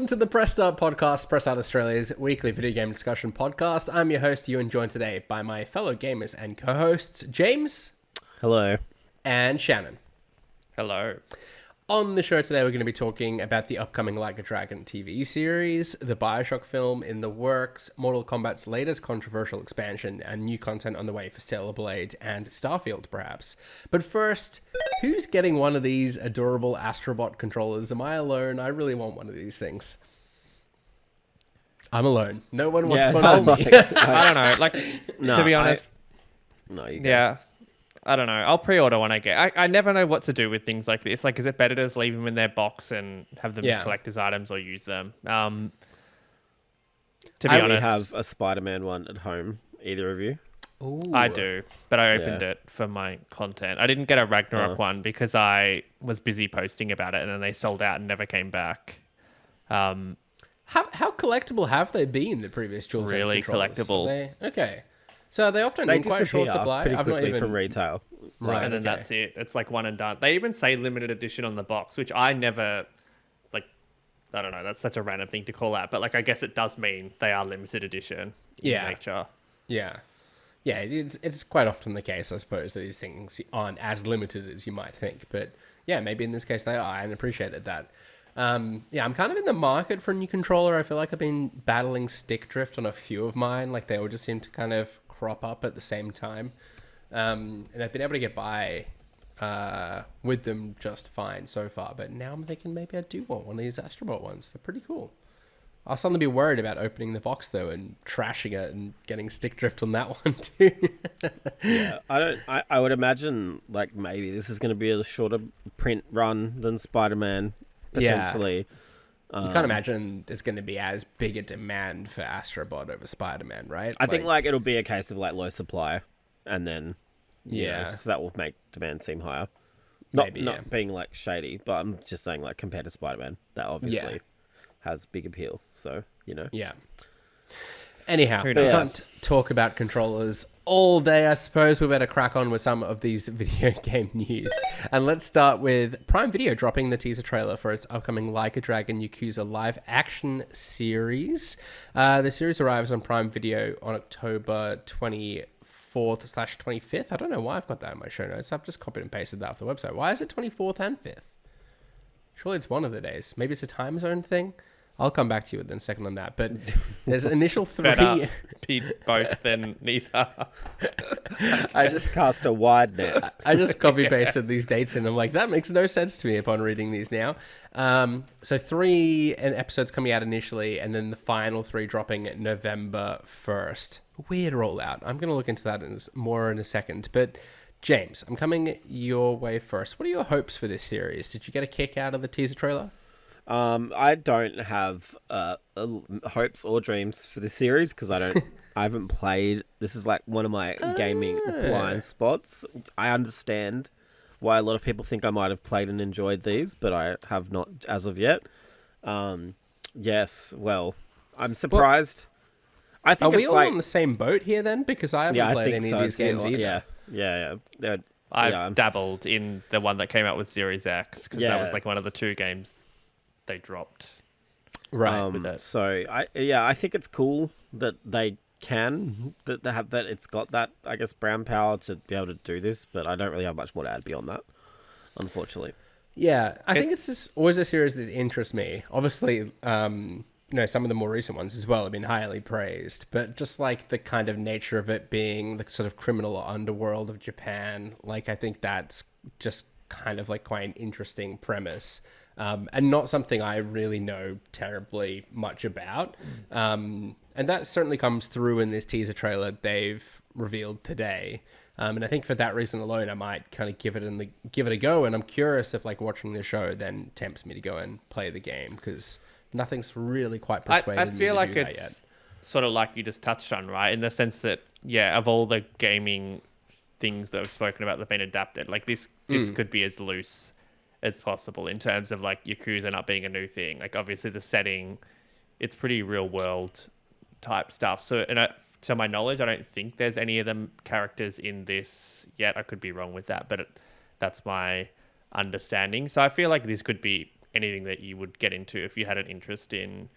Welcome to the Press Start Podcast, Press Start Australia's weekly video game discussion podcast. I'm your host, Ewan, joined today by my fellow gamers and co-hosts, James. Hello. And Shannon. Hello. On the show today, we're going to be talking about the upcoming Like a Dragon TV series, the BioShock film in the works, Mortal Kombat's latest controversial expansion, and new content on the way for Stellar Blade and Starfield, perhaps. But first, who's getting one of these adorable Astrobot controllers? Am I alone? I really want one of these things. I'm alone. No one wants one of me. I don't know. Like, to be honest, Yeah. I don't know. I'll pre-order when I get. I never know what to do with things like this. Like, is it better to just leave them in their box and have them as collector's items or use them? To be I honest, have a Spider-Man one at home. Either of you? Ooh. I do, but I opened it for my content. I didn't get a Ragnarok one because I was busy posting about it, and then they sold out and never came back. How collectible have they been, the previous dual sense Really controllers? collectible. Okay. So they often in quite short supply. Pretty quickly from retail. Right, And then that's it. It's like one and done. They even say limited edition on the box, which I never, like, I don't know. That's such a random thing to call out. But, like, I guess it does mean they are limited edition in nature. Yeah. Yeah, it's quite often the case, I suppose, that these things aren't as limited as you might think. But, yeah, maybe in this case they are, and appreciated that. I'm kind of in the market for a new controller. I feel like I've been battling stick drift on a few of mine. Like, they all just seem to kind of crop up at the same time. And I've been able to get by with them just fine so far. But now I'm thinking maybe I do want one of these Astrobot ones. They're pretty cool. I'll suddenly be worried about opening the box, though, and trashing it and getting stick drift on that one, too. Yeah, I would imagine, like, maybe this is going to be a shorter print run than Spider-Man, potentially. Yeah. You can't imagine there's going to be as big a demand for Astrobot over Spider-Man, right? I think, like, it'll be a case of, like, low supply, and then, you Yeah. know, so that will make demand seem higher. Maybe, Not being, like, shady, but I'm just saying, like, compared to Spider-Man, that obviously has big appeal, so, you know. Yeah. Anyhow, we knows? can't talk about controllers all day, I suppose. We better crack on with some of these video game news. And let's start with Prime Video dropping the teaser trailer for its upcoming Like a Dragon Yakuza live action series. The series arrives on Prime Video on October 24th/25th. I don't know why I've got that in my show notes. I've just copied and pasted that off the website. Why is it 24th and 5th? Surely it's one of the days. Maybe it's a time zone thing. I'll come back to you in a second on that. But there's initial three. Better be both than neither. I just cast a wide net. I just copy pasted these dates and I'm like, that makes no sense to me upon reading these now. So 3 episodes coming out initially, and then the final 3 dropping November 1st. Weird rollout. I'm going to look into that more in a second. But James, I'm coming your way first. What are your hopes for this series? Did you get a kick out of the teaser trailer? I don't have hopes or dreams for this series because I haven't played. This is like one of my gaming blind spots. I understand why a lot of people think I might have played and enjoyed these, but I have not as of yet. Yes, well, I'm surprised. I think are we all on the same boat here then? Because I haven't played any of these games either. Yeah. I've dabbled in the one that came out with Series X because that was like one of the 2 games they dropped. Right. With that. So I think it's cool that they that it's got that, I guess, brand power to be able to do this, but I don't really have much more to add beyond that, unfortunately. Yeah, I think it's just always a series that interests me. Obviously, some of the more recent ones as well have been highly praised, but just like the kind of nature of it being the sort of criminal underworld of Japan, like I think that's just kind of like quite an interesting premise, and not something I really know terribly much about. And that certainly comes through in this teaser trailer they've revealed today. And I think for that reason alone, I might kind of give it a go. And I'm curious if like watching the show then tempts me to go and play the game, because nothing's really quite persuaded me to do that yet. I feel like it's sort of like you just touched on, right? In the sense that, of all the gaming things that I've spoken about that have been adapted, like this could be as loose as possible in terms of like Yakuza not being a new thing. Like obviously the setting, it's pretty real world type stuff. So, to my knowledge, I don't think there's any of them characters in this yet. I could be wrong with that, but that's my understanding. So I feel like this could be anything that you would get into if you had an interest in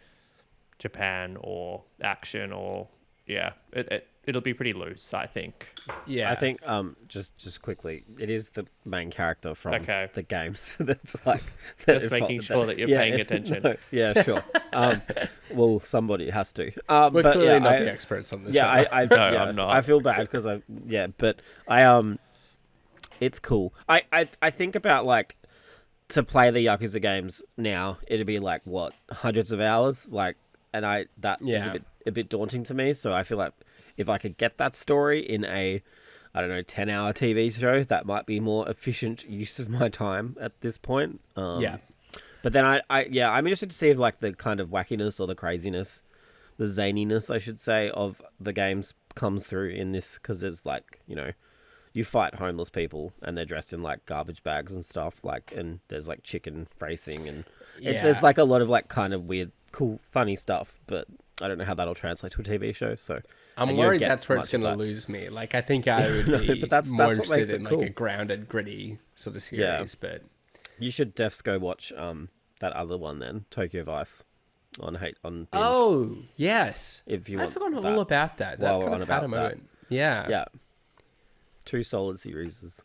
Japan or action or it'll be pretty loose, I think. Yeah, I think just quickly, it is the main character from the games. So that's like just making sure that you're paying attention. No, yeah, sure. Well, somebody has to. we're but clearly yeah, not the experts on this. Yeah, I'm not. I feel bad because but it's cool. I think about like to play the Yakuza games now, it'd be like what, hundreds of hours, like, and that is a bit daunting to me. So I feel like if I could get that story in a, I don't know, 10-hour TV show, that might be more efficient use of my time at this point. But then I'm interested to see if like the kind of wackiness or the craziness, the zaniness, I should say, of the games comes through in this, because there's like, you know, you fight homeless people and they're dressed in like garbage bags and stuff, like, and there's like chicken racing and there's like a lot of like kind of weird, cool, funny stuff, but I don't know how that'll translate to a TV show. So I'm worried that's where it's going to lose me. Like, I think I would be but that's more what makes interested in it cool. like a grounded, gritty sort of series. But you should defs go watch that other one then, Tokyo Vice, on Binge. Oh yes, if you I've forgotten all about that. That kind of had a moment. Yeah. 2 solid series.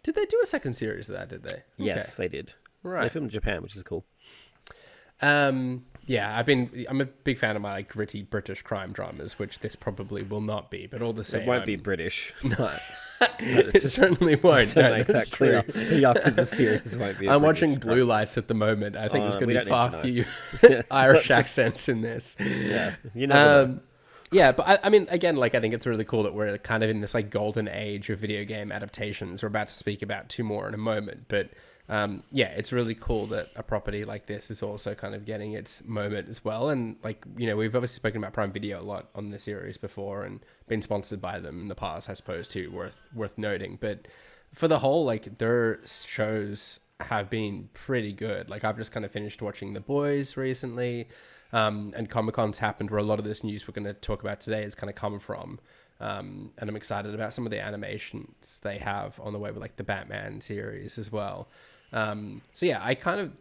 Did they do a second series of that? Did they? Yes, they did. Right. They filmed in Japan, which is cool. Yeah, I'm a big fan of my like gritty British crime dramas, which this probably will not be, but all the same, It won't be British. No, it certainly won't. To No, make that's that clear, true. the Yakuza series won't be. I'm watching Blue Lights at the moment. I think there's going we to be don't need far to few Irish accents in this. Yeah, you know. Yeah, but I mean, again, like, I think it's really cool that we're kind of in this like golden age of video game adaptations. We're about to speak about 2 more in a moment, but it's really cool that a property like this is also kind of getting its moment as well. And like, you know, we've obviously spoken about Prime Video a lot on the series before and been sponsored by them in the past, I suppose, too, worth noting. But for the whole, like, their shows have been pretty good. Like, I've just kind of finished watching The Boys recently, and Comic-Con's happened where a lot of this news we're going to talk about today has kind of come from. And I'm excited about some of the animations they have on the way with like the Batman series as well. So yeah, I kind of,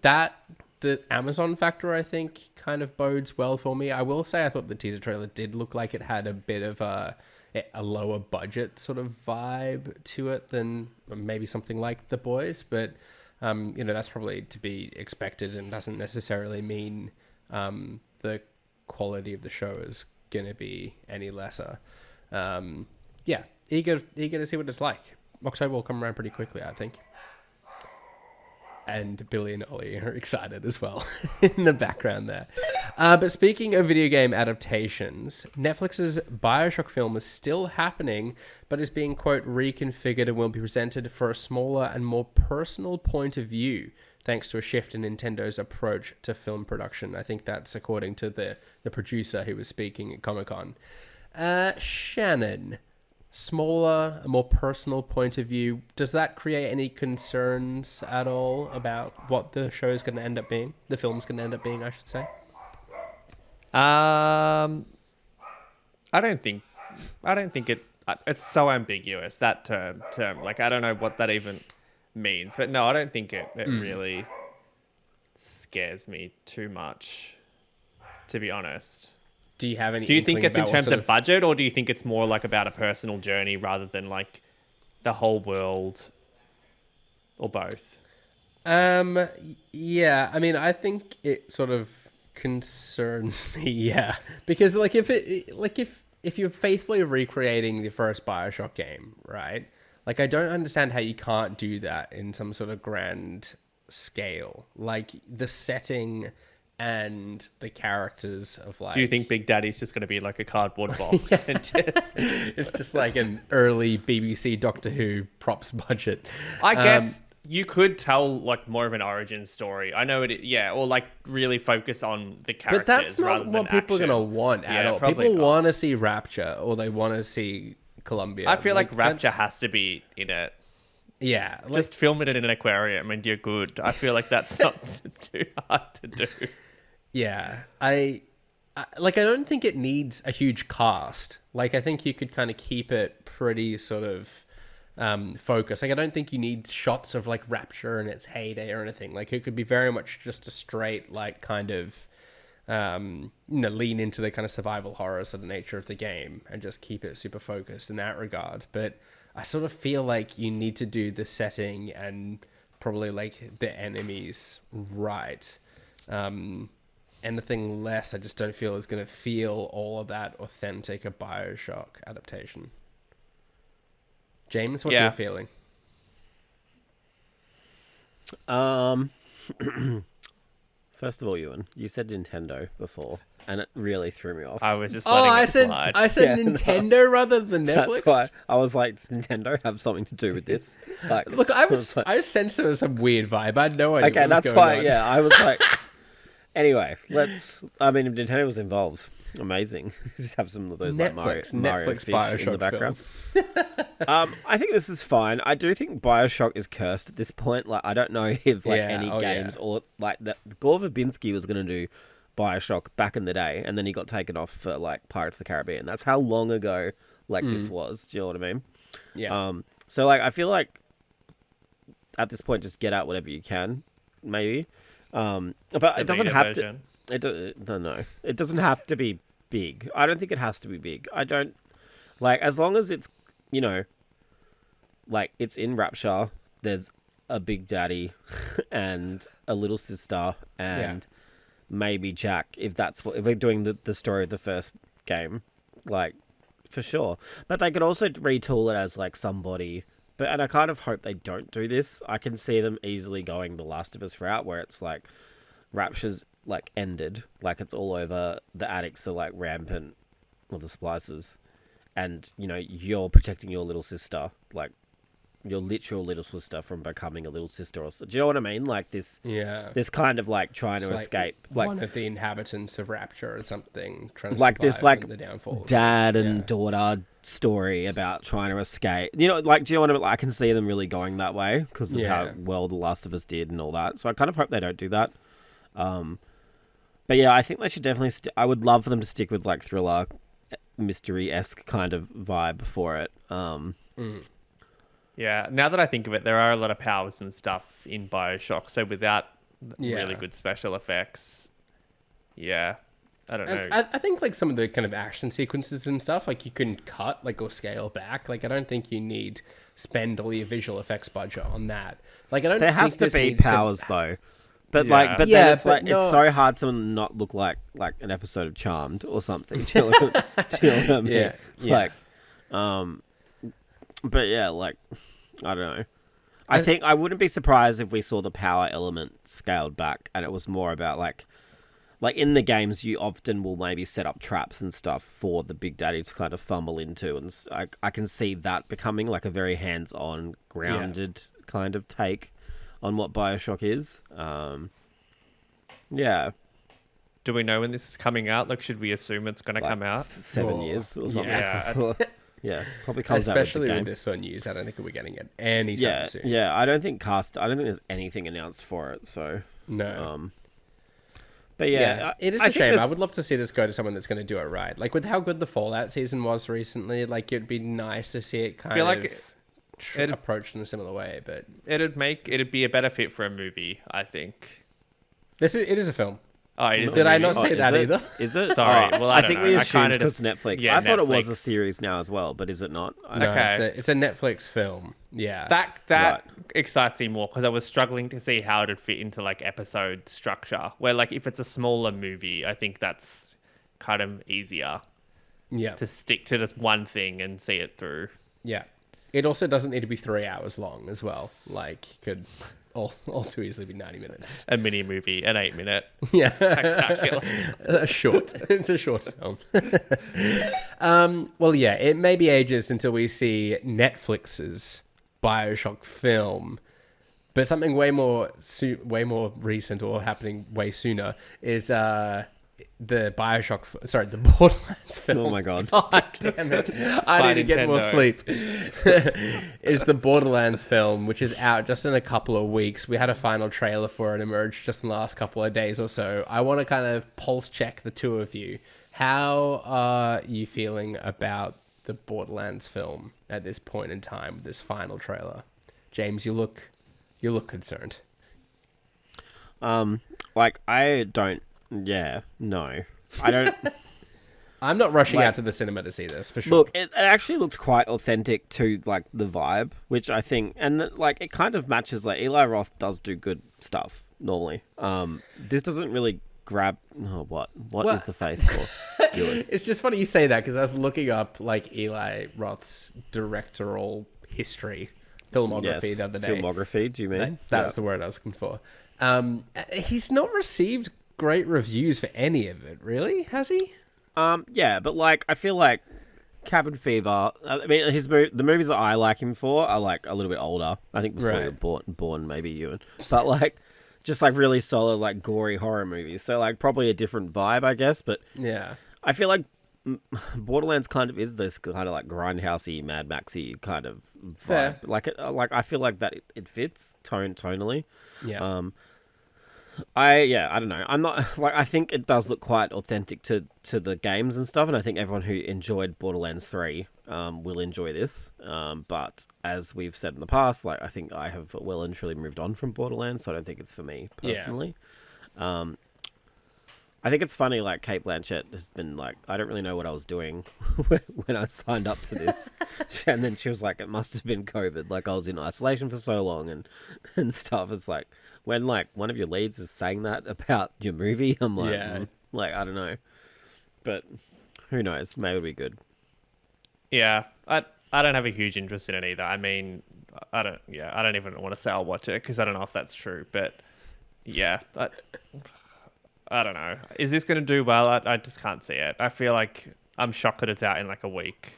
the Amazon factor, I think, kind of bodes well for me. I will say I thought the teaser trailer did look like it had a bit of a lower budget sort of vibe to it than maybe something like The Boys, but you know, that's probably to be expected and doesn't necessarily mean the quality of the show is going to be any lesser. Eager to see what it's like. October will come around pretty quickly, I think. And Billy and Ollie are excited as well in the background there. But speaking of video game adaptations, Netflix's BioShock film is still happening, but is being, quote, reconfigured and will be presented for a smaller and more personal point of view, thanks to a shift in Nintendo's approach to film production. I think that's according to the producer who was speaking at Comic-Con. Shannon, smaller, a more personal point of view, does that create any concerns at all about what the show is going to end up being? The film's going to end up being, I should say. I don't think it's so ambiguous, that term. Like, I don't know what that even means, but no, I don't think it really scares me too much, to be honest. Do you have any? Do you think it's in terms of budget, or do you think it's more like about a personal journey rather than like the whole world, or both? Yeah, I mean, I think it sort of concerns me, yeah, because like if you're faithfully recreating the first BioShock game, right? Like, I don't understand how you can't do that in some sort of grand scale, like the setting and the characters of like. Do you think Big Daddy's just going to be like a cardboard box and just? It's just like an early BBC Doctor Who props budget. I guess you could tell like more of an origin story. I know it, yeah, or like really focus on the characters. But that's not what people are going to want at all. People want to see Rapture, or they want to see Columbia. I feel like Rapture has to be in it. Yeah, just film it in an aquarium and you're good. I feel like that's not too hard to do. Yeah, I don't think it needs a huge cast. Like, I think you could kind of keep it pretty sort of focus. Like, I don't think you need shots of like Rapture in its heyday or anything. Like, it could be very much just a straight like kind of lean into the kind of survival horror sort of nature of the game and just keep it super focused in that regard. But I sort of feel like you need to do the setting and probably like the enemies right. Anything less, I just don't feel is going to feel all of that authentic a BioShock adaptation. James, what's your feeling? First of all, Ewan, you said Nintendo before, and it really threw me off. I was just letting it slide. I said Nintendo rather than Netflix. That's why I was like, does Nintendo have something to do with this? Like, look, I sensed there was some weird vibe. I had no idea. Okay, that's why. Yeah, I was like. Anyway, I mean, if Nintendo was involved, amazing. Just have some of those Netflix, like Mario Netflix fish BioShock in the background. I think this is fine. I do think BioShock is cursed at this point. Like, I don't know if any games or like that. Gore Verbinski was going to do BioShock back in the day, and then he got taken off for like Pirates of the Caribbean. That's how long ago like this was. Do you know what I mean? Yeah. So like, I feel like at this point, just get out whatever you can, maybe. But it doesn't have to. No. It doesn't have to be big. I don't think it has to be big. I don't like, as long as it's, like it's in Rapture. There's a big daddy and a little sister and maybe Jack. If we're doing the story of the first game, like for sure. But they could also retool it as like somebody. And I kind of hope they don't do this. I can see them easily going the Last of Us route, where it's like Rapture's like ended, like it's all over. The addicts are like rampant, or the splicers, and you're protecting your little sister, like your literal little sister, from becoming a little sister. Do you know what I mean? Like this. Yeah. This kind of like trying to escape, like one of the inhabitants of Rapture or something. Like this, like the downfall. Dad and daughter story about trying to escape. Like, do you know what I mean? Like, I can see them really going that way because of how well The Last of Us did and all that. So I kind of hope they don't do that. But yeah, I think they should definitely. I would love for them to stick with like thriller, mystery-esque kind of vibe for it. Yeah, now that I think of it, there are a lot of powers and stuff in BioShock. So without really good special effects, I don't know. I think like some of the kind of action sequences and stuff, like you can cut like or scale back. Like I don't think you need spend all your visual effects budget on that. Like I don't. There has to be powers though. But then it's like it's so hard to not look like an episode of Charmed or something. Do you know what I mean? Yeah. Like, but yeah, like I don't know. I think I wouldn't be surprised if we saw the power element scaled back, and it was more about like in the games, you often will maybe set up traps and stuff for the Big Daddy to kind of fumble into, and I can see that becoming like a very hands-on, grounded kind of take on what BioShock is. Do we know when this is coming out? Like, should we assume it's going to come out? 7 years or something. Yeah. Yeah, probably comes especially out with this on news. I don't think we're getting it anytime soon. Yeah, I don't think there's anything announced for it. So no. But it is a shame. I would love to see this go to someone that's going to do it right. Like with how good the Fallout season was recently, like it'd be nice to see it kind of approached in a similar way. But it'd be a better fit for a movie, I think. It is a film. Oh, it is. Did I not say that either? Is it? Sorry. Well, I think don't we know. assumed because Netflix. Yeah, I thought it was Netflix. a series now as well, but is it not? No, Okay. it's a Netflix film. Yeah. That excites me more because I was struggling to see how it'd fit into like episode structure. Where like if it's a smaller movie, I think that's kind of easier. Yeah. To stick to just one thing and see it through. Yeah. It also doesn't need to be 3 hours long as well. Like could all too easily be 90 minutes. A mini movie, an 8-minute. Yeah. Spectacular. It's a short film. Well, yeah, it may be ages until we see Netflix's BioShock film, but something way more recent or happening way sooner is the Borderlands film. Oh my god. God damn it. I need to get more sleep. Is the Borderlands film, which is out just in a couple of weeks. We had a final trailer for it emerge just in the last couple of days or so. I want to kind of pulse check the two of you. How are you feeling about the Borderlands film at this point in time with this final trailer? James, you look concerned. Like I don't. Yeah, no, I don't. I'm not rushing out to the cinema to see this for sure. Look, it actually looks quite authentic to like the vibe, which I think, and like it kind of matches. Like Eli Roth does do good stuff normally. This doesn't really grab. Oh, what is the face for? It's just funny you say that because I was looking up like Eli Roth's directorial history, filmography the other day. Filmography? Do you mean? That's the word I was looking for. He's not received great reviews for any of it, really, has he? Yeah, but like I feel like Cabin Fever. I mean, the movies that I like him for are like a little bit older. I think before you were born, maybe Ewan. But like, just like really solid, like gory horror movies. So like probably a different vibe, I guess. But yeah, I feel like Borderlands kind of is this kind of like grindhousey, Mad Maxy kind of vibe. Fair. Like I feel like that it fits tonally. Yeah. I don't know. I'm not like I think it does look quite authentic to the games and stuff, and I think everyone who enjoyed Borderlands 3 will enjoy this. But as we've said in the past, like I think I have well and truly moved on from Borderlands, so I don't think it's for me personally. Yeah. I think it's funny, like Kate Blanchett has been like, I don't really know what I was doing when I signed up to this. And then she was like, it must have been COVID. Like I was in isolation for so long and stuff. It's like, when like one of your leads is saying that about your movie, I'm like, like, I don't know. But who knows? Maybe it'll be good. Yeah, I don't have a huge interest in it either. I mean, I don't even want to say I'll watch it because I don't know if that's true. But yeah, I don't know. Is this going to do well? I just can't see it. I feel like I'm shocked that it's out in like a week.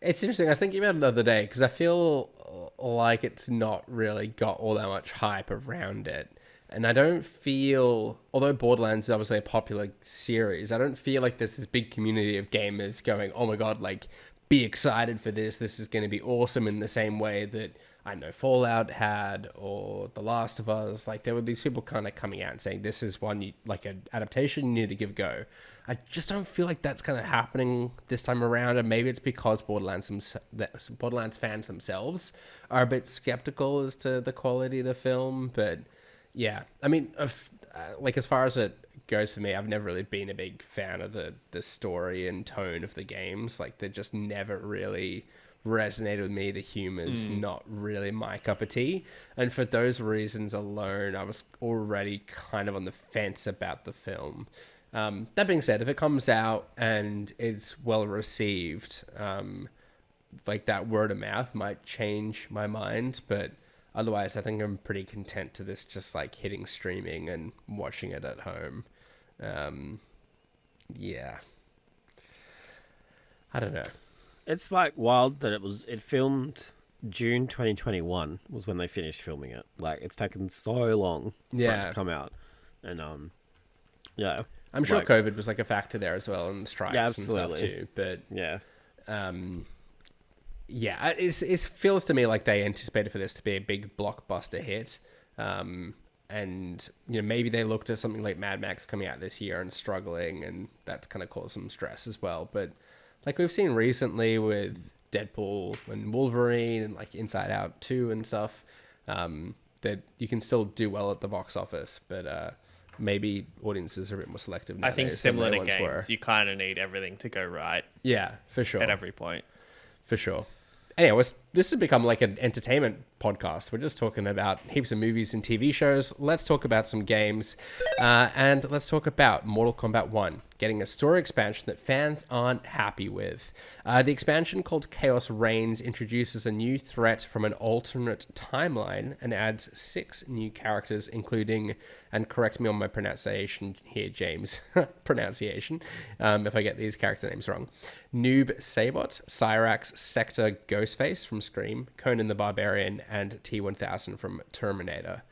It's interesting. I was thinking about it the other day because I feel like it's not really got all that much hype around it. And I don't feel, although Borderlands is obviously a popular series, I don't feel like there's this big community of gamers going, oh my God, like, be excited for this. This is going to be awesome in the same way that, I know, Fallout had or The Last of Us. Like, there were these people kind of coming out and saying, this is one, like, an adaptation you need to give a go. I just don't feel like that's kind of happening this time around. And maybe it's because Borderlands fans themselves are a bit skeptical as to the quality of the film. But yeah, I mean, like as far as it goes for me, I've never really been a big fan of the story and tone of the games. Like they just never really resonated with me. The humor's not really my cup of tea. And for those reasons alone, I was already kind of on the fence about the film. That being said, if it comes out and it's well received, like that word of mouth might change my mind, but otherwise I think I'm pretty content to this just like hitting streaming and watching it at home. Yeah. I don't know. It's like wild that it filmed June 2021 was when they finished filming it. Like it's taken so long for it to come out. And yeah. I'm sure COVID was like a factor there as well, and strikes and stuff too. But yeah, it feels to me like they anticipated for this to be a big blockbuster hit. And you know, maybe they looked at something like Mad Max coming out this year and struggling, and that's kind of caused some stress as well. But like we've seen recently with Deadpool and Wolverine and like Inside Out 2 and stuff, that you can still do well at the box office, but maybe audiences are a bit more selective nowadays. I think similar to games, were. you kind of need everything to go right. Yeah, for sure. At every point. For sure. Anyway, this has become like an entertainment podcast. We're just talking about heaps of movies and TV shows. Let's talk about some games. And let's talk about Mortal Kombat 1 getting a story expansion that fans aren't happy with. The expansion, called Chaos Reigns, introduces a new threat from an alternate timeline and adds 6 new characters, including, and correct me on my pronunciation here, James, pronunciation, if I get these character names wrong, Noob Sabot, Cyrax, Sector, Ghostface from Scream, Conan the Barbarian, and T-1000 from Terminator.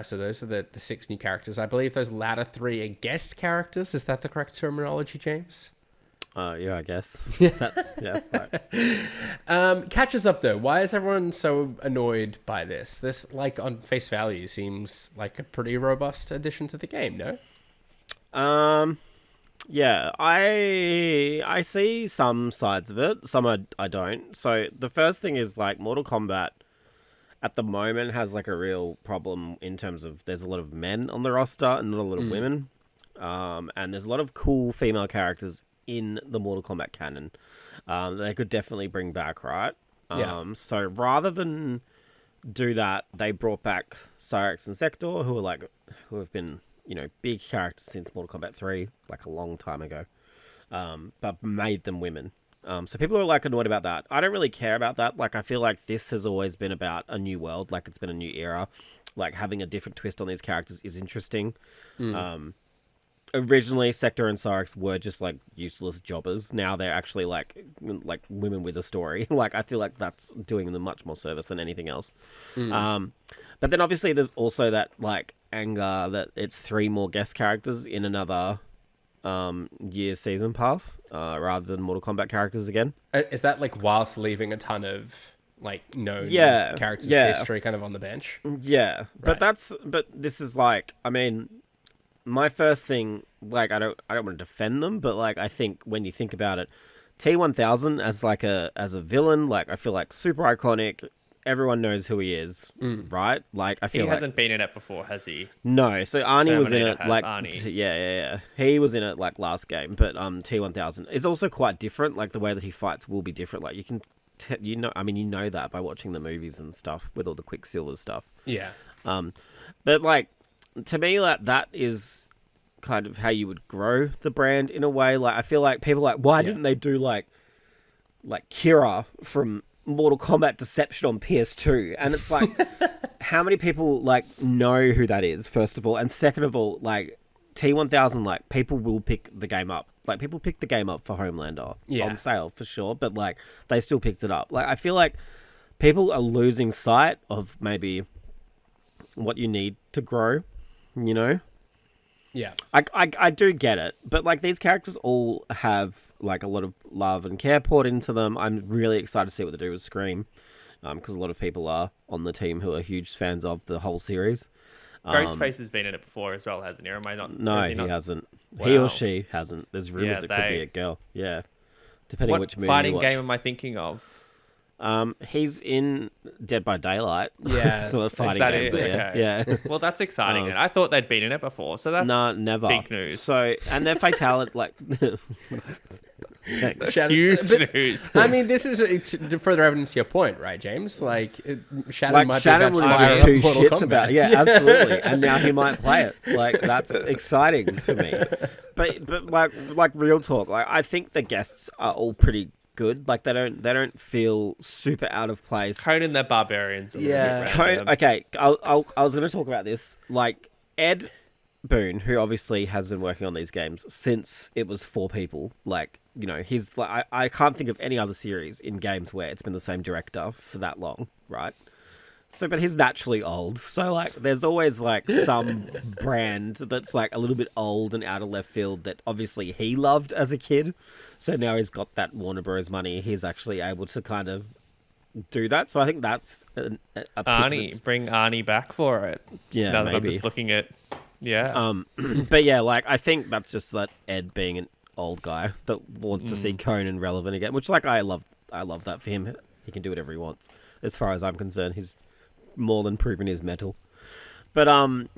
So those are the 6 new characters. I believe those latter 3 are guest characters. Is that the correct terminology, James? Yeah, I guess. Right. Catch us up though. Why is everyone so annoyed by this? This, like on face value, seems like a pretty robust addition to the game, no? Yeah, I see some sides of it, some I don't. So the first thing is like Mortal Kombat at the moment has like a real problem in terms of there's a lot of men on the roster and not a lot of women. And there's a lot of cool female characters in the Mortal Kombat canon. They could definitely bring back, right? Yeah. So rather than do that, they brought back Cyrex and Sector, who have been, big characters since Mortal Kombat 3, like a long time ago, but made them women. So people are like annoyed about that. I don't really care about that. Like, I feel like this has always been about a new world. Like, it's been a new era. Like, having a different twist on these characters is interesting. Originally, Sector and Cyrex were just like useless jobbers. Now they're actually like women with a story. Like, I feel like that's doing them much more service than anything else. But then obviously there's also that like anger that it's 3 more guest characters in another year's season pass rather than Mortal Kombat characters again. Is that like whilst leaving a ton of like known characters' history kind of on the bench? Yeah, Right. but this is like, I mean, my first thing, like, I don't want to defend them, but like, I think when you think about it, T1000 as a villain, like, I feel like super iconic. Everyone knows who he is, right? Like, I feel He hasn't been in it before, has he? no. So Arnie was in Terminator it, has like, Arnie. yeah. He was in it like last game, but T1000 is also quite different. Like, the way that he fights will be different. Like, you can, you know that by watching the movies and stuff with all the Quicksilver stuff. Yeah. But like, to me, like, that is kind of how you would grow the brand in a way. Like, I feel like people are like, why didn't they do like Kira from Mortal Kombat Deception on PS2? And it's like, how many people like know who that is, first of all, and second of all, like, T1000, like, people will pick the game up. Like, people picked the game up for Homelander on sale for sure, but like, they still picked it up. Like, I feel like people are losing sight of maybe what you need to grow, you know? Yeah. I do get it, but like, these characters all have like a lot of love and care poured into them. I'm really excited to see what they do with Scream, because a lot of people are on the team who are huge fans of the whole series. Ghostface has been in it before as well, hasn't he? Or am I not? No, has he not? hasn't. He Wow. or she hasn't. There's rumors Yeah, it could be they- a girl. Yeah, depending What which movie fighting you watch. game am I thinking of? He's in Dead by Daylight. Yeah. It's not a fighting that game, it? but Okay. yeah. Well, that's exciting. I thought they'd been in it before, so that's No, never. big news. So, and their fatality, like, thanks. Shannon, Huge but- news. I mean, this is further evidence to your point, right, James? Like, Shannon Like, might Shannon be would about to give fire two up Mortal shits Kombat. about it. Yeah, absolutely. And now he might play it. Like, that's exciting for me. But like real talk, like, I think the guests are all pretty good. Like, they don't feel super out of place. Conan the Barbarian's a little Yeah. bit random. Okay, I was going to talk about this. Like, Ed Boon, who obviously has been working on these games since it was 4 people. Like, you know, he's like, I can't think of any other series in games where it's been the same director for that long, right? So, but he's naturally old. So, like, there's always, like, some brand that's, like, a little bit old and out of left field that obviously he loved as a kid. So now he's got that Warner Bros. Money. He's actually able to kind of do that. So I think that's a pick that's- Bring Arnie back for it. Yeah, now that I'm maybe. just looking at, yeah. But yeah, like, I think that's just that Ed being an old guy that wants to see Conan relevant again, which, like, I love that for him. He can do whatever he wants, as far as I'm concerned. He's more than proven his mettle. But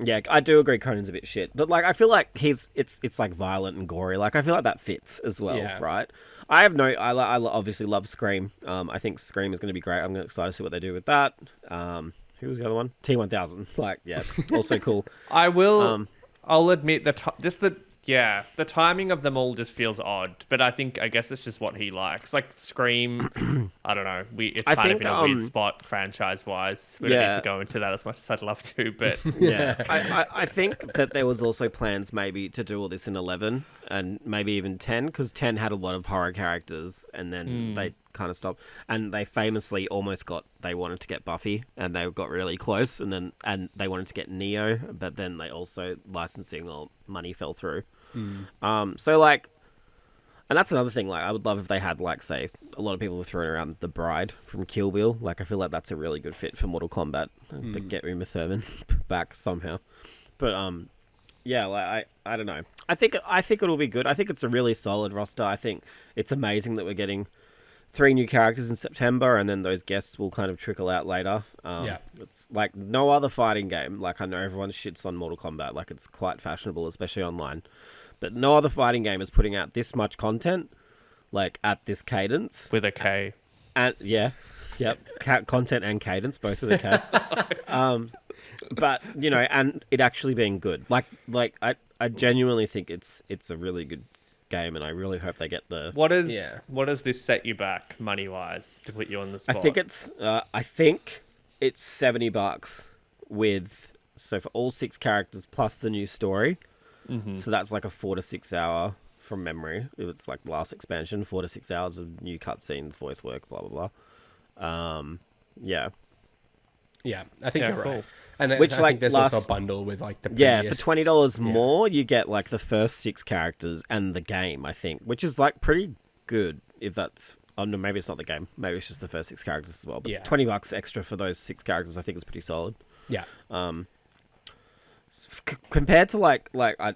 yeah, I do agree Conan's a bit shit. But like, I feel like it's like violent and gory. Like, I feel like that fits as well, Yeah. right? I obviously love Scream. I think Scream is going to be great. I'm excited to see what they do with that. Who was the other one? T1000. Like, yeah, also cool. I'll admit the timing of them all just feels odd, but I guess it's just what he likes. Like Scream, I don't know. It's I kind think, of in a weird spot franchise-wise. We don't need to go into that as much as I'd love to, but Yeah, I think that there was also plans maybe to do all this in 11 and maybe even 10, because 10 had a lot of horror characters, and then they kind of stopped. And they famously they wanted to get Buffy, and they got really close, and they wanted to get Neo, but then they also licensing or money fell through. So like, and that's another thing. Like, I would love if they had, like, say, a lot of people were throwing around the Bride from Kill Bill. Like, I feel like that's a really good fit for Mortal Kombat. But get Uma Thurman back somehow. But yeah, like I don't know. I think it'll be good. I think it's a really solid roster. I think it's amazing that we're getting 3 new characters in September, and then those guests will kind of trickle out later. It's like no other fighting game. Like I know everyone shits on Mortal Kombat, like it's quite fashionable, especially online. But no other fighting game is putting out this much content, like at this cadence. With a K. And yeah, yep, content and cadence, both with a K. But you know, and it actually being good. Like I genuinely think it's a really good game, and I really hope they get the. What does this set you back money wise to put you on the spot? I think it's $70 for all 6 characters plus the new story. Mm-hmm. So that's like a 4 to 6 hour from memory. It's like the last expansion, 4 to 6 hours of new cutscenes, voice work, blah blah blah. Yeah. Yeah, I think you're cool. right. And I like think there's also a bundle with like the for $20 more, you get like the first 6 characters and the game. I think, which is like pretty good. If that's, no, maybe it's not the game. Maybe it's just the first 6 characters as well. But $20 extra for those 6 characters, I think is pretty solid. Yeah. Compared to like I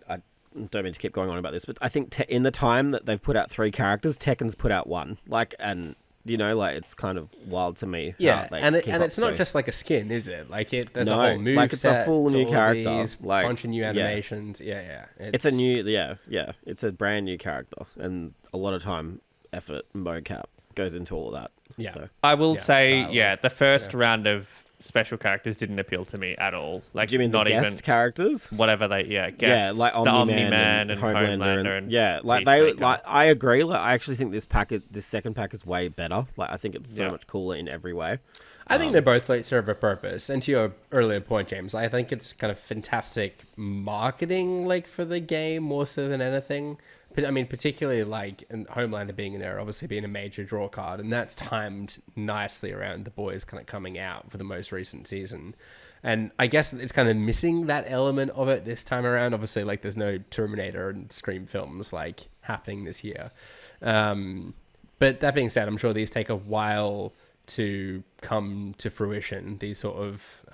don't mean to keep going on about this, but I think in the time that they've put out 3 characters, Tekken's put out 1. Like, and you know, like it's kind of wild to me. Yeah, and it's not just like a skin, is it? Like there's a whole move like it's a full new character, like bunch of new animations. Yeah. It's a new, it's a brand new character, and a lot of time, effort, and mocap goes into all of that. Yeah, so. I will say, the first round of special characters didn't appeal to me at all. Like, do you mean not the guest even characters? Whatever they, guests, like Omni-Man and Homelander and like they, like I agree. Like I actually think this second pack is way better. Like I think it's so much cooler in every way. I think they both like serve a purpose. And to your earlier point, James, I think it's kind of fantastic marketing, like for the game more so than anything. But I mean, particularly like Homelander being in there, obviously being a major draw card, and that's timed nicely around the boys kind of coming out for the most recent season. And I guess it's kind of missing that element of it this time around. Obviously, like there's no Terminator and Scream films like happening this year. But that being said, I'm sure these take a while to come to fruition, these sort of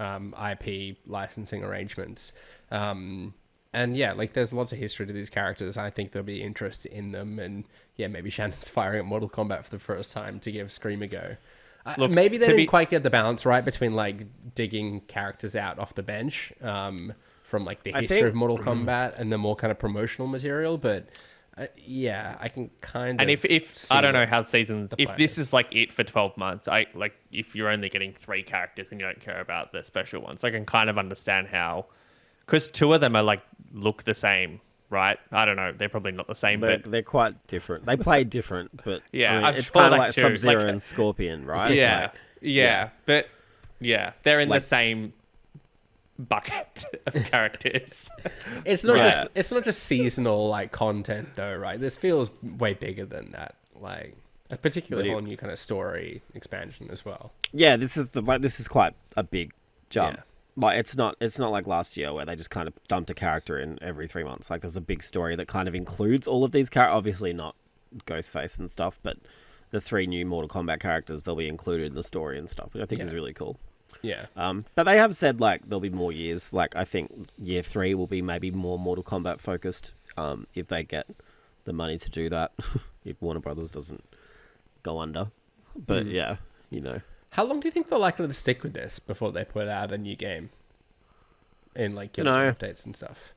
IP licensing arrangements. And yeah, like there's lots of history to these characters. I think there'll be interest in them. And yeah, maybe Shannon's firing at Mortal Kombat for the first time to give Scream a go. Look, maybe they didn't quite get the balance right between like digging characters out off the bench from like the history of Mortal Kombat and the more kind of promotional material. But yeah, I can kind of. And if I don't know how seasons, if this is like it for 12 months, if you're only getting 3 characters and you don't care about the special ones, I can kind of understand how. Because 2 of them are like look the same, right? I don't know. They're probably not the same, but they're quite different. They play different, but yeah, I mean, I'm it's sure kind of like too. Sub-Zero and Scorpion, right? Yeah, but yeah, they're in the same bucket of characters. It's not just seasonal like content though, right? This feels way bigger than that. Like a particularly whole new kind of story expansion as well. Yeah, this is quite a big jump. Yeah. Like it's not like last year where they just kind of dumped a character in every 3 months. Like there's a big story that kind of includes all of these characters. Obviously not Ghostface and stuff, but the 3 new Mortal Kombat characters, they'll be included in the story and stuff, which I think is really cool. Yeah. But they have said like there'll be more years. Like I think year 3 will be maybe more Mortal Kombat focused. If they get the money to do that, if Warner Brothers doesn't go under. But yeah, you know. How long do you think they're likely to stick with this before they put out a new game? In like updates and stuff.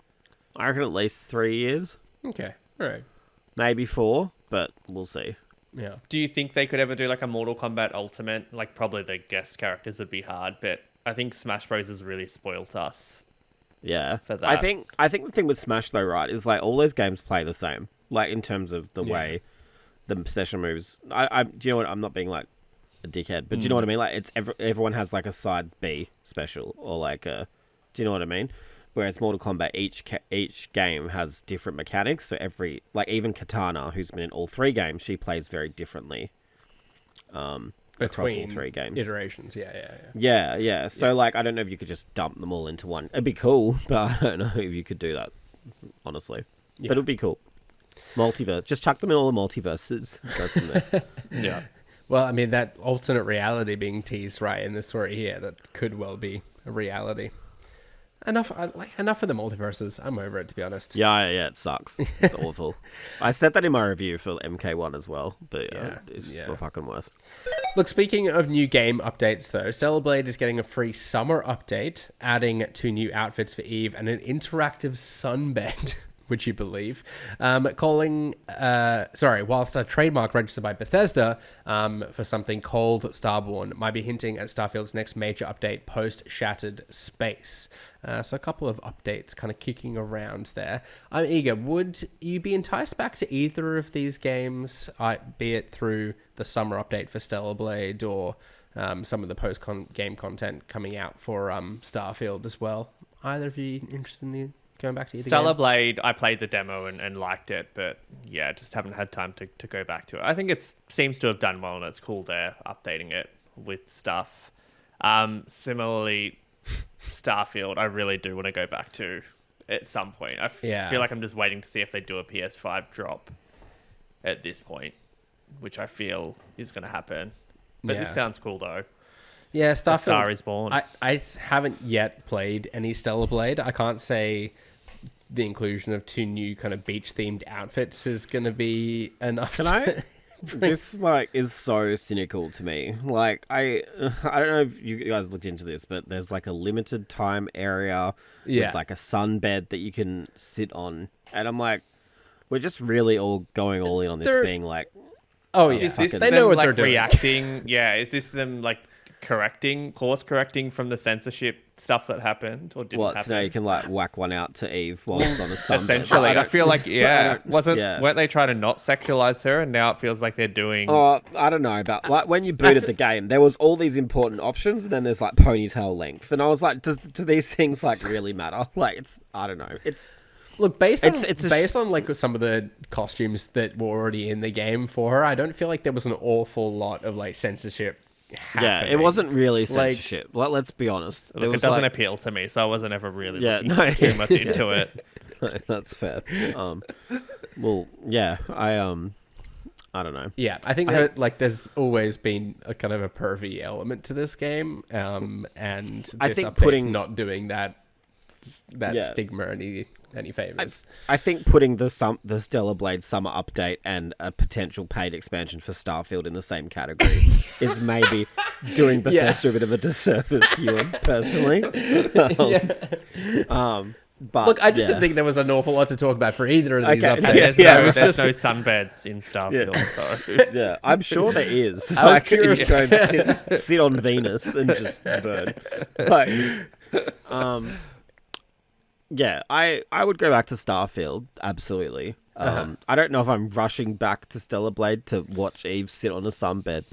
I reckon at least 3 years. Okay, all right. Maybe 4, but we'll see. Yeah. Do you think they could ever do like a Mortal Kombat Ultimate? Like probably the guest characters would be hard, but I think Smash Bros has really spoilt us. Yeah. For that. I think the thing with Smash though, right, is like all those games play the same. Like in terms of the way the special moves. Do you know what? I'm not being like a dickhead, but do you know what I mean? Like it's everyone has like a side B special or like a. Do you know what I mean? Whereas Mortal Kombat, each game has different mechanics. So even Katana, who's been in all 3 games, she plays very differently. Across all 3 games, iterations. Yeah. So like, I don't know if you could just dump them all into one. It'd be cool, but I don't know if you could do that. Honestly, but it'd be cool. Multiverse, just chuck them in all the multiverses. Go from there. Yeah. Well, I mean, that alternate reality being teased right in the story here, that could well be a reality. enough of the multiverses. I'm over it, to be honest. Yeah, it sucks. It's awful. I said that in my review for MK1 as well, but it's just the fucking worst. Look, speaking of new game updates, though, Stellar Blade is getting a free summer update, adding 2 new outfits for Eve and an interactive sunbed. Would you believe? Whilst a trademark registered by Bethesda for something called Starborn might be hinting at Starfield's next major update post-Shattered Space. So a couple of updates kind of kicking around there. I'm eager. Would you be enticed back to either of these games, be it through the summer update for Stellar Blade or some of the post-game content coming out for Starfield as well? Either of you interested in going back to either Stellar game? Blade, I played the demo and liked it, but yeah, just haven't had time to go back to it. I think it seems to have done well, and it's cool they're updating it with stuff. Similarly, Starfield, I really do want to go back to at some point. I feel like I'm just waiting to see if they do a PS5 drop at this point, which I feel is going to happen. But this sounds cool, though. Yeah, Starfield. A Star is Born. I haven't yet played any Stellar Blade. I can't say the inclusion of 2 new kind of beach-themed outfits is going to be enough. This is so cynical to me. Like I don't know if you guys looked into this, but there's like a limited time area with like a sunbed that you can sit on, and I'm like, we're just really all going all in on this, being like, oh yeah, is this they know what like they're doing. Reacting? Yeah, is this them like course correcting from the censorship stuff that happened or didn't happen? So now you can like whack one out to Eve while it's on a sunbed. Essentially, I feel like weren't they trying to not sexualize her, and now it feels like they're doing. Oh, I don't know about like when you booted the game, there was all these important options, and then there's like ponytail length, and I was like, do these things like really matter? Like I don't know. Look, based on like some of the costumes that were already in the game for her, I don't feel like there was an awful lot of like censorship happening. Yeah, it wasn't really censorship. Well, let's be honest. Look, it doesn't appeal to me, so I wasn't ever really looking too much into it. That's fair. Well, yeah, I don't know. Yeah, I think there's always been a kind of a pervy element to this game, and this update's not doing that stigma any favors. I think putting the Stellar Blade summer update and a potential paid expansion for Starfield in the same category is maybe doing Bethesda a bit of a disservice, Ewan, personally. But look, I just didn't think there was an awful lot to talk about for either of these updates. There's no sunbeds in Starfield. Yeah, I'm sure there is. I was curious. Sit on Venus and just burn. Like, yeah, I would go back to Starfield, absolutely. I don't know if I'm rushing back to Stellar Blade to watch Eve sit on a sunbed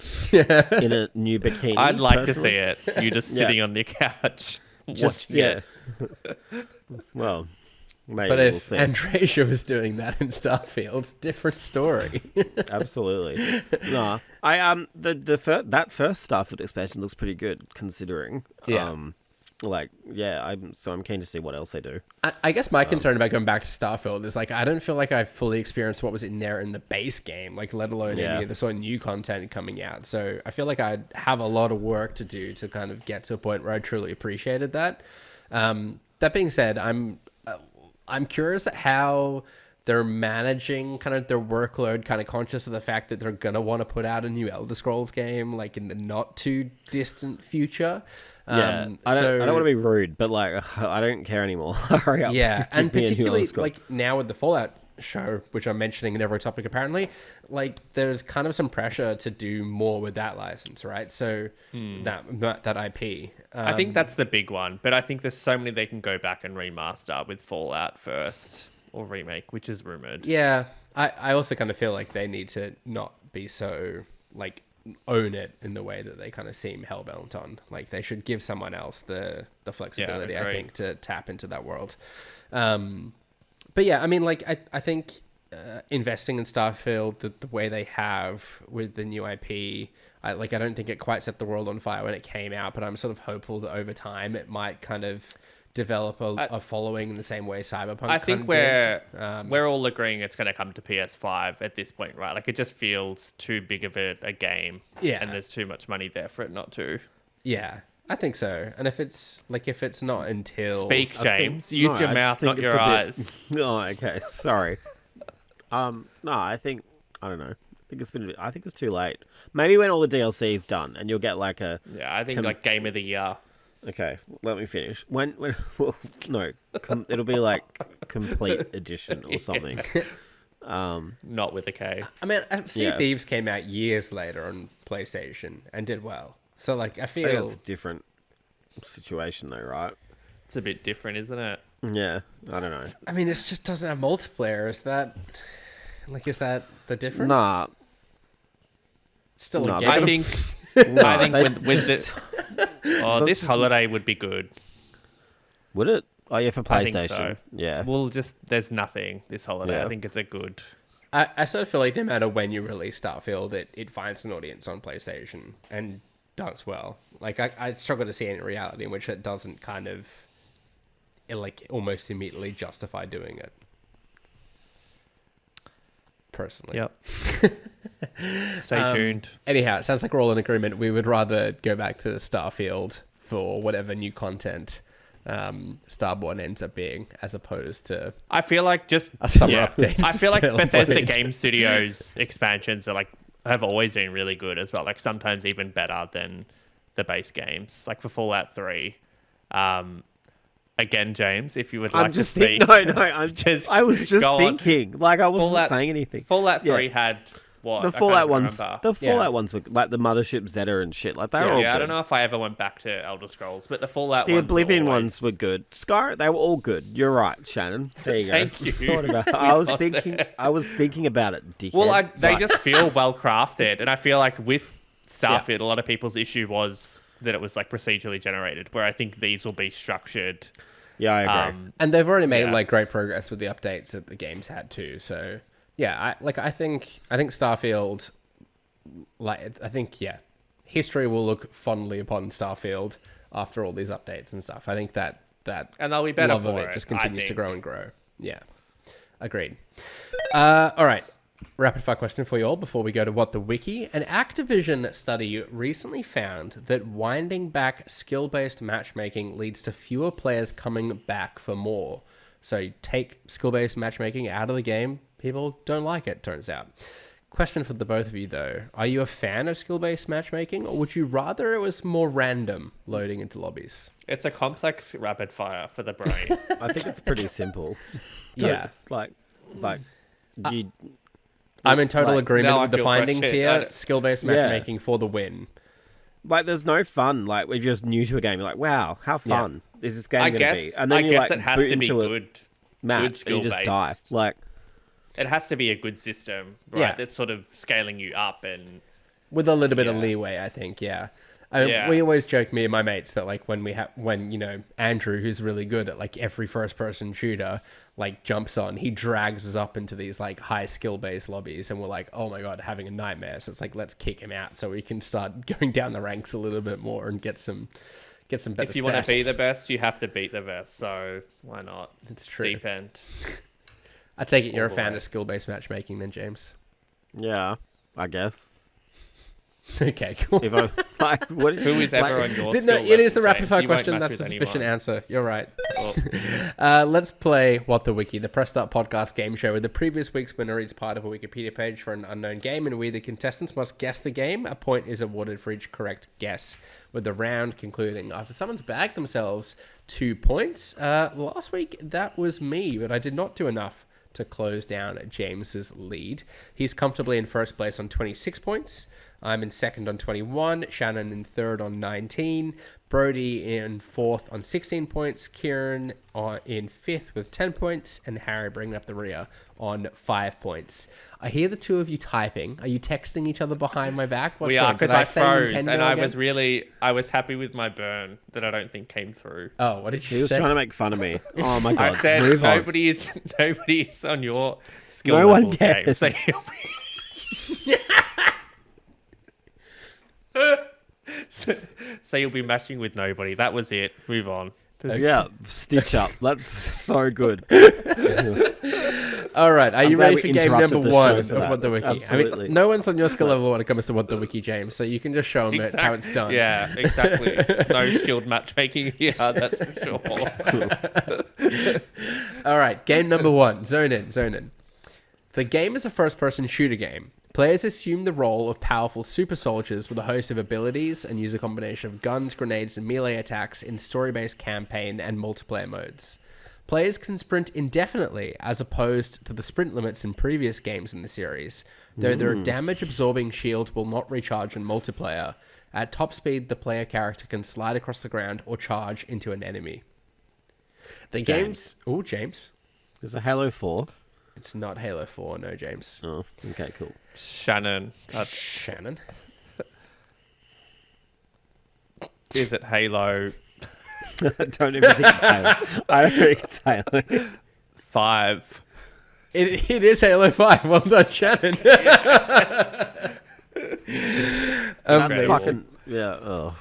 in a new bikini. I'd like to see it. You just sitting on the couch watching it. Well, maybe but we'll if see. Andresia was doing that in Starfield, different story. Absolutely. No, that first Starfield expansion looks pretty good considering. Yeah. I'm keen to see what else they do. I guess my concern about going back to Starfield is like I don't feel like I fully experienced what was in there in the base game, like let alone any of the sort of new content coming out. So I feel like I'd have a lot of work to do to kind of get to a point where I truly appreciated that. That being said, I'm curious at how they're managing kind of their workload, kind of conscious of the fact that they're going to want to put out a new Elder Scrolls game, like in the not too distant future. I don't want to be rude, but like, I don't care anymore. Hurry up. Yeah. And particularly like now with the Fallout show, which I'm mentioning in every topic, apparently, like there's kind of some pressure to do more with that license, right? So that IP. I think that's the big one, but I think there's so many they can go back and remaster with Fallout first. Or remake, which is rumored. Yeah, I also kind of feel like they need to not be so like own it in the way that they kind of seem hellbent on. Like they should give someone else the flexibility, I think, to tap into that world. But yeah, I mean, like I think investing in Starfield the way they have with the new IP, I don't think it quite set the world on fire when it came out, but I'm sort of hopeful that over time it might kind of develop a following in the same way Cyberpunk. I think we're all agreeing it's going to come to PS5 at this point, right? Like it just feels too big of a game, and there's too much money there for it not to. Yeah, I think so. And if it's not until Speak, James. Use your mouth, not your eyes. Oh, okay. Sorry. No, I think I don't know. I think it's too late. Maybe when all the DLC is done and you'll get like a Yeah, I think like Game of the Year. Okay, let me finish. It'll be like complete edition or something. Not with a K. I mean, Sea of Thieves came out years later on PlayStation and did well. So like, I feel it's a different situation though, right? It's a bit different, isn't it? Yeah, I don't know. I mean, it just doesn't have multiplayer. Is that the difference? Nah. Still a No, game. I think with this this holiday would be good. Would it? Oh yeah, for I think PlayStation. so. Yeah. Well, there's nothing this holiday. Yeah. I think it's a good. I sort of feel like no matter when you release Starfield, it finds an audience on PlayStation and does well. Like I struggle to see any reality in which it doesn't kind of like almost immediately justify doing it. Personally. Yep. Stay tuned. Anyhow, it sounds like we're all in agreement. We would rather go back to Starfield for whatever new content Starborn ends up being, as opposed to I feel like just a summer update. I feel like Stellar Bethesda Blade. Game Studios expansions are have always been really good as well. Like sometimes even better than the base games. Like for Fallout 3. Again, James, if you would like to speak. I was just thinking. Like I wasn't saying anything. Fallout 3 had what? The I can't Fallout even ones. remember. The Fallout ones were like the Mothership Zeta and shit. Like they were all good. I don't know if I ever went back to Elder Scrolls, but the Fallout The ones Oblivion were ones were good. Skyrim, they were all good. You're right, Shannon. There you go. Thank you. I was thinking about it, dickhead. Well, they just feel well crafted, and I feel like with Starfield, a lot of people's issue was that it was like procedurally generated, where I think these will be structured. Yeah, I agree. And they've already made like great progress with the updates that the games had too. So yeah, I think Starfield, history will look fondly upon Starfield after all these updates and stuff. I think that And they'll be better love for of it just continues to think. grow and grow. Yeah, agreed. All right. Rapid fire question for you all before we go to What the Wiki. An Activision study recently found that winding back skill-based matchmaking leads to fewer players coming back for more. So you take skill-based matchmaking out of the game, people don't like it, turns out. Question for the both of you though. Are you a fan of skill-based matchmaking, or would you rather it was more random loading into lobbies? It's a complex rapid fire for the brain. I think it's pretty simple. Yeah. You... I'm in total agreement now I with the feel findings pressured. here. Skill-based matchmaking for the win. Like, there's no fun. Like, if you're just new to a game, you're like, wow, how fun is this game I going to guess, be? And then I you guess like it has boot to be into a good match and you just die. skill-based. Like, It has to be a good system, right? Yeah. That's sort of scaling you up and With a little bit of leeway, I think, yeah. We always joke, me and my mates, that like when Andrew, who's really good at like every first person shooter, like jumps on, he drags us up into these like high skill based lobbies, and we're like, oh my god, having a nightmare. So it's like, let's kick him out so we can start going down the ranks a little bit more and get some better if you want to be the best, you have to beat the best. So why not? It's true. Deep end. I take it you're a fan of skill based matchmaking then, James. yeah, I guess. Okay, cool. If I, Who is ever on your No, skill it is the level, rapid fire James? You won't question. match That's a with sufficient anyone. answer. You're right. Well, Let's play What the Wiki, the Press Start podcast game show where the previous week's winner reads part of a Wikipedia page for an unknown game, and we, the contestants, must guess the game. A point is awarded for each correct guess, with the round concluding after someone's bagged themselves 2 points. Last week, that was me, but I did not do enough to close down James's lead. He's comfortably in first place on 26 points. I'm in second on 21, Shannon in third on 19, Brody in fourth on 16 points, Kieran in fifth with 10 points, and Harry bringing up the rear on 5 points. I hear the two of you typing. Are you texting each other behind my back? What's we going are, on? because Did I say froze, Nintendo and I again? was happy with my burn that I don't think came through. Oh, what did he you was say? trying to make fun of me. Oh my god! I said Move on. nobody is on your skill No level, one James. cares. So you'll be matching with nobody. That was it. Move on. Yeah, Stitch Up. That's so good. All right, are you glad ready we for game interrupted number the one show of for that. What the Wiki? Absolutely. I mean, no one's on your skill level when it comes to What the Wiki, James, so you can just show them how it's done. Yeah, exactly. No skilled matchmaking here, that's for sure. All right, game number one. Zone in. The game is a first-person shooter game. Players assume the role of powerful super soldiers with a host of abilities and use a combination of guns, grenades, and melee attacks in story-based campaign and multiplayer modes. Players can sprint indefinitely, as opposed to the sprint limits in previous games in the series, though their damage-absorbing shield will not recharge in multiplayer. At top speed, the player character can slide across the ground or charge into an enemy. The game's... Oh, James. Is it Halo 4? It's not Halo 4, no, James. Oh, okay, cool. Shannon. Shannon? Is it Halo I don't even think it's Halo. I don't think it's Halo. 5? It is Halo 5. Well done, Shannon. That's fucking... Yeah, oh.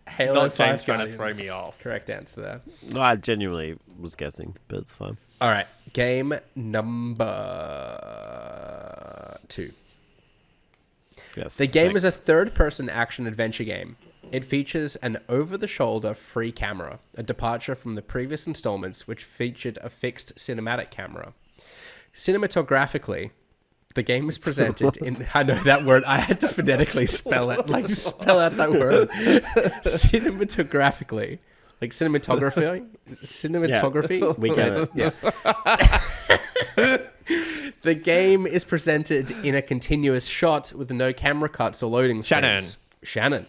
Halo Not 5 James trying to Guardians. throw me off. Correct answer there. No, I genuinely was guessing, but it's fine. All right, game number 2. Yes. The game is a thanks. third-person action-adventure game. It features an over-the-shoulder free camera, a departure from the previous installments, which featured a fixed cinematic camera. Cinematographically, the game is presented in... I know that word. I had to phonetically spell it. Like, spell out that word. Cinematographically. Like cinematography? Cinematography? We get it. Yeah. The game is presented in a continuous shot with no camera cuts or loading screens. Shannon.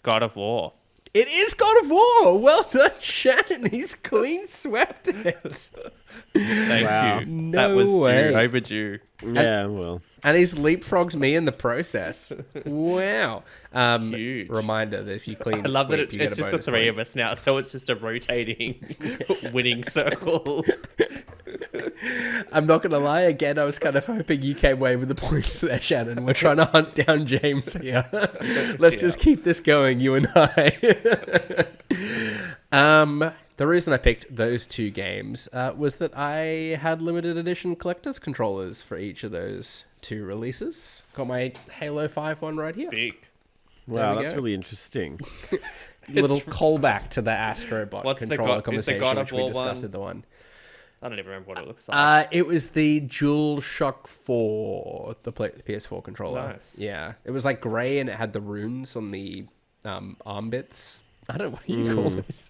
God of War. It is God of War. Well done, Shannon. He's clean swept it. Thank Wow. you. No that was way. overdue. Yeah, well. And he's leapfrogged me in the process. Wow. Huge. Reminder that if you clean I love that sweep, you get it's a just the bonus three point. of us now, so it's just a rotating winning circle. I'm not going to lie. Again, I was kind of hoping you came away with the points there, Shannon. We're trying to hunt down James here. Let's just keep this going, you and I. The reason I picked those two games was that I had limited edition collector's controllers for each of those two releases. Got my Halo 5 one right here. Big. Wow, we that's go. really interesting. Little callback to the Astrobot What's the controller is the conversation, God of which we War discussed one? in the one. I don't even remember what it looks like. It was the BioShock 4, the PS4 controller. Nice. Yeah, it was like grey and it had the runes on the arm bits. I don't know what you call this.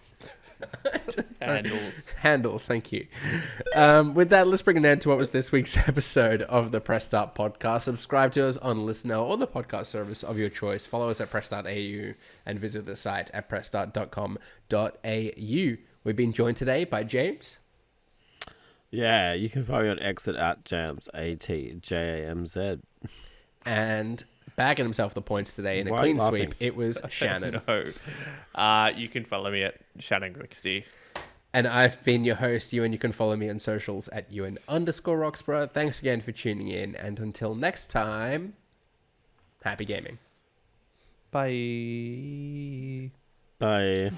Handles, thank you. With that, let's bring an end to what was this week's episode of the Press Start podcast. Subscribe to us on Listener or the podcast service of your choice. Follow us at pressstart.au and visit the site at pressstart.com.au. We've been joined today by James. Yeah, you can find me on exit at Jams, ATJAMZ. And bagging himself the points today in a Why are clean you laughing? sweep, it was Shannon. No. You can follow me at Shannon60. And I've been your host, Ewan. You can follow me on socials at Ewan_Roxburgh. Thanks again for tuning in. And until next time, happy gaming. Bye. Bye.